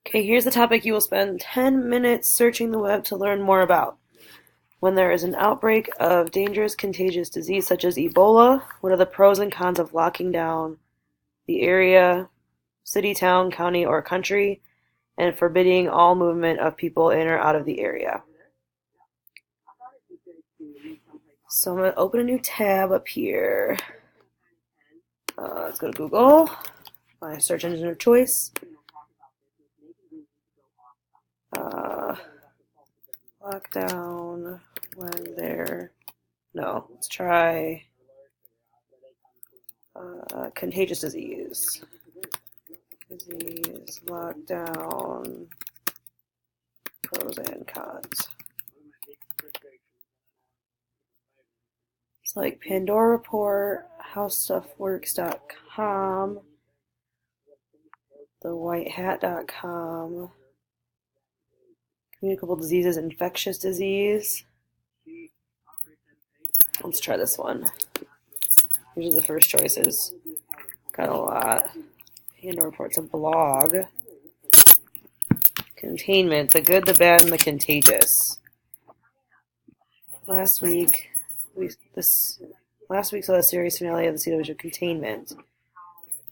Okay, here's the topic you will spend 10 minutes searching the web to learn more about. When there is an outbreak of dangerous contagious disease such as Ebola, what are the pros and cons of locking down the area, city, town, county, or country, and forbidding all movement of people in or out of the area? So I'm going to open a new tab up here. Let's go to Google, my search engine of choice. Lockdown when there. No, let's try contagious disease. Disease, lockdown, pros and cons. It's like Pandora Report, HowStuffWorks.com, TheWhiteHat.com, communicable diseases, infectious disease. Let's try this one. These are the first choices. Got a lot. Pandora Report's a blog. Containment, the good, the bad, and the contagious. Last week saw the series finale of the season of Containment.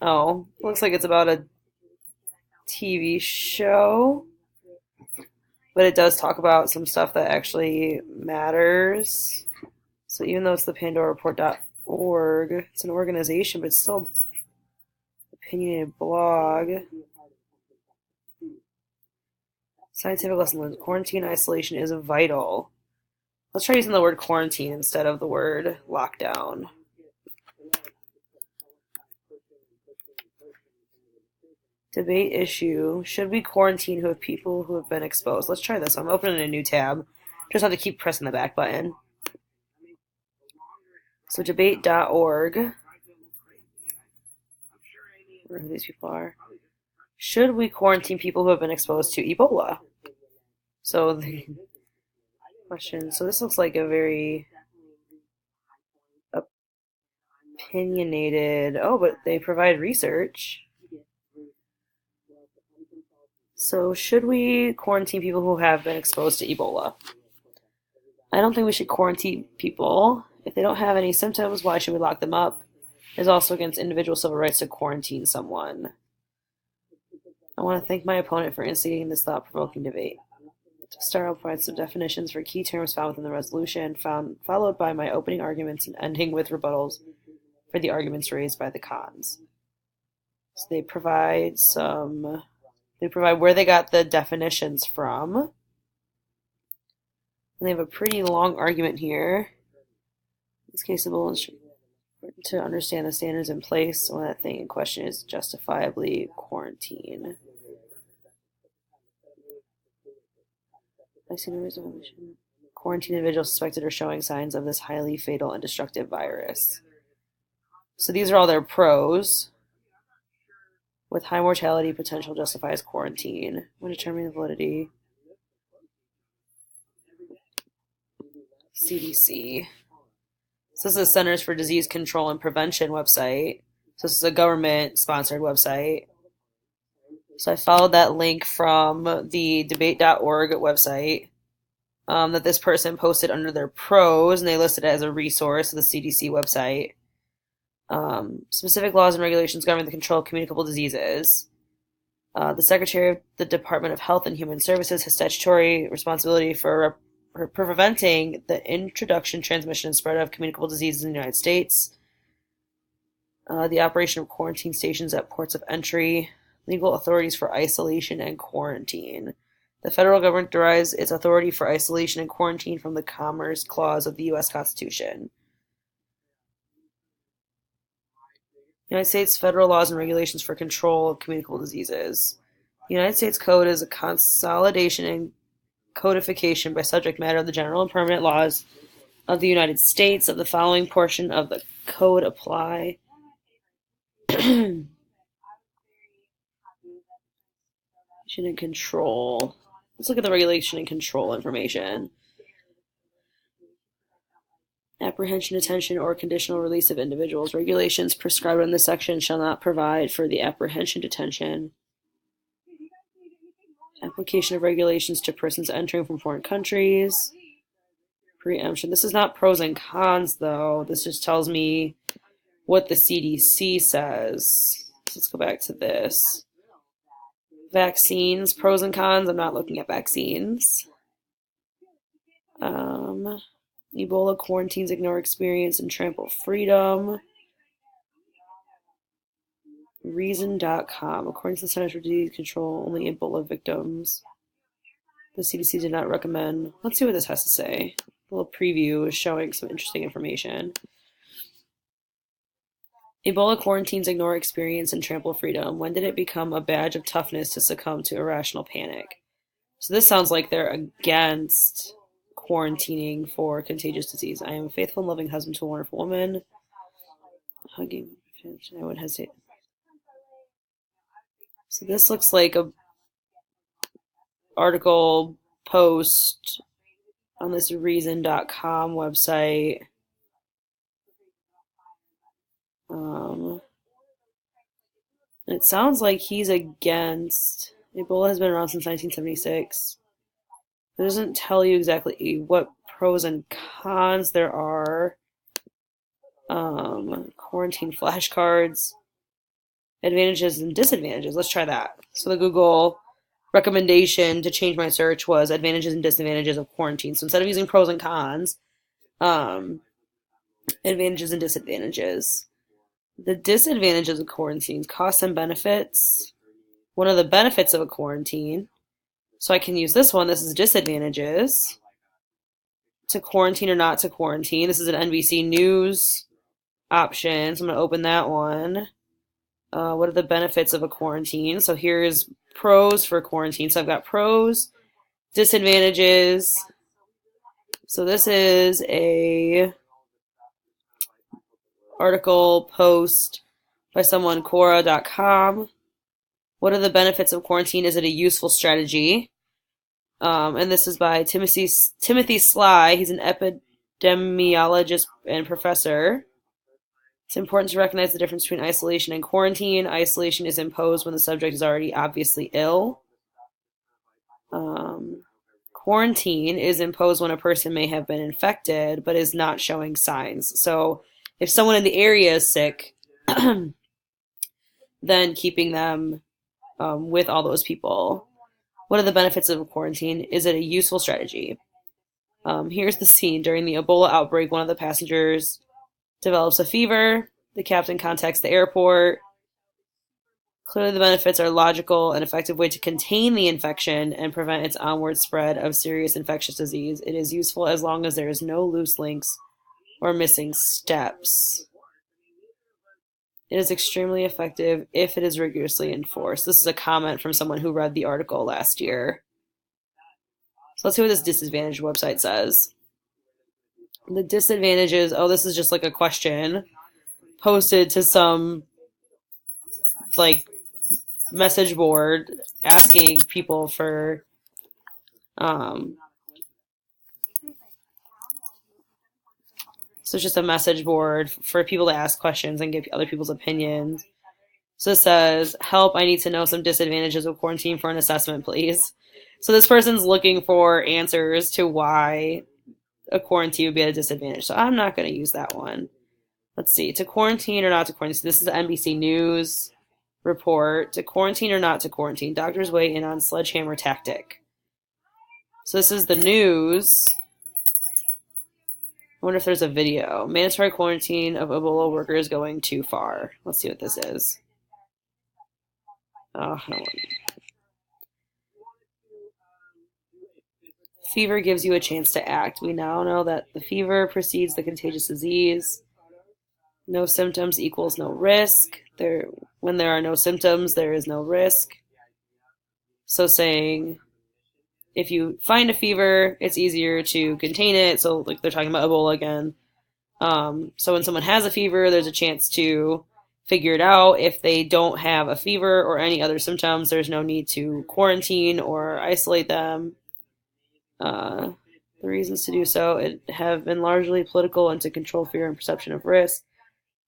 Oh, looks like it's about a TV show, but it does talk about some stuff that actually matters. So even though it's the PandoraReport.org, it's an organization, but it's still an opinionated blog. Scientific lesson learned. Quarantine isolation is vital. Let's try using the word quarantine instead of the word lockdown. Debate issue. Should we quarantine people who have been exposed? Let's try this. I'm opening a new tab. Just have to keep pressing the back button. So debate.org. Where who these people are. Should we quarantine people who have been exposed to Ebola? So the question. So this looks like a very opinionated. Oh, but they provide research. So should we quarantine people who have been exposed to Ebola? I don't think we should quarantine people. If they don't have any symptoms, why should we lock them up? It's also against individual civil rights to quarantine someone. I want to thank my opponent for instigating this thought-provoking debate. To start, I'll provide some definitions for key terms found within the resolution, followed by my opening arguments and ending with rebuttals for the arguments raised by the cons. So they provide where they got the definitions from. And they have a pretty long argument here. In this case, it will ensure to understand the standards in place when that thing in question is justifiably quarantined. I see no resolution. Quarantine individuals suspected or showing signs of this highly fatal and destructive virus. So these are all their pros. With high mortality potential justifies quarantine. When determining the validity. CDC. So this is the Centers for Disease Control and Prevention website. So this is a government-sponsored website. So I followed that link from the debate.org website that this person posted under their pros, and they listed it as a resource of the CDC website. Specific laws and regulations govern the control of communicable diseases. The Secretary of the Department of Health and Human Services has statutory responsibility for preventing the introduction, transmission, and spread of communicable diseases in the United States. The operation of quarantine stations at ports of entry. Legal authorities for isolation and quarantine. The federal government derives its authority for isolation and quarantine from the Commerce Clause of the U.S. Constitution. United States federal laws and regulations for control of communicable diseases. The United States Code is a consolidation and codification by subject matter of the general and permanent laws of the United States. Of the following portion of the code apply. And control. Let's look at the regulation and control information. Apprehension, detention, or conditional release of individuals. Regulations prescribed in this section shall not provide for the apprehension, detention, Application of regulations to persons entering from foreign countries. Preemption. This is not pros and cons, though. This just tells me what the CDC says. So let's go back to this. Vaccines, pros and cons. I'm not looking at vaccines. Ebola quarantines ignore experience and trample freedom. Reason.com. According to the Centers for Disease Control, only Ebola victims. The CDC did not recommend. Let's see what this has to say. A little preview is showing some interesting information. Ebola quarantines ignore experience and trample freedom. When did it become a badge of toughness to succumb to irrational panic? So this sounds like they're against quarantining for contagious disease. I am a faithful and loving husband to a wonderful woman. Hugging. I would hesitate. So this looks like a article post on this reason.com website. It sounds like he's against. Ebola has been around since 1976. It doesn't tell you exactly what pros and cons there are. Quarantine flashcards. Advantages and disadvantages. Let's try that. So the Google recommendation to change my search was advantages and disadvantages of quarantine. So instead of using pros and cons, advantages and disadvantages. The disadvantages of quarantines, costs and benefits. One of the benefits of a quarantine. So I can use this one. This is disadvantages. To quarantine or not to quarantine. This is an NBC News option. So I'm going to open that one. What are the benefits of a quarantine? So here's pros for quarantine. So I've got pros, disadvantages. So this is a article post by someone, Quora.com. What are the benefits of quarantine? Is it a useful strategy? And this is by Timothy Sly. He's an epidemiologist and professor. It's important to recognize the difference between isolation and quarantine. Isolation is imposed when the subject is already obviously ill. Quarantine is imposed when a person may have been infected but is not showing signs. So if someone in the area is sick, then keeping them with all those people. What are the benefits of a quarantine? Is it a useful strategy? Here's the scene. During the Ebola outbreak, one of the passengers develops a fever. The captain contacts the airport. Clearly, the benefits are logical and effective way to contain the infection and prevent its onward spread of serious infectious disease. It is useful as long as there is no loose links or missing steps. It is extremely effective if it is rigorously enforced. This is a comment from someone who read the article last year. So let's see what this disadvantage website says. The disadvantages, this is just like a question posted to some like message board asking people for so it's just a message board for people to ask questions and give other people's opinions. So it says, help, I need to know some disadvantages of quarantine for an assessment, please. So this person's looking for answers to why a quarantine would be at a disadvantage. So I'm not going to use that one. Let's see. To quarantine or not to quarantine. So this is the NBC News report. To quarantine or not to quarantine. Doctors weigh in on sledgehammer tactic. So this is the news. I wonder if there's a video. Mandatory quarantine of Ebola workers going too far. Let's see what this is. Oh, no. Fever gives you a chance to act. We now know that the fever precedes the contagious disease. No symptoms equals no risk. When there are no symptoms, there is no risk. So saying, if you find a fever, it's easier to contain it. So like they're talking about Ebola again. So when someone has a fever, there's a chance to figure it out. If they don't have a fever or any other symptoms, there's no need to quarantine or isolate them. The reasons to do so have been largely political and to control fear and perception of risk.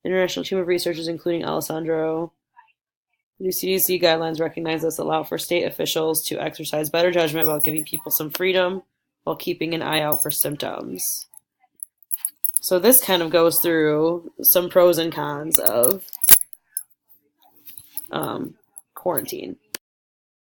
International team of researchers, including Alessandro The CDC guidelines recognize this, allow for state officials to exercise better judgment about giving people some freedom while keeping an eye out for symptoms. So this kind of goes through some pros and cons of quarantine.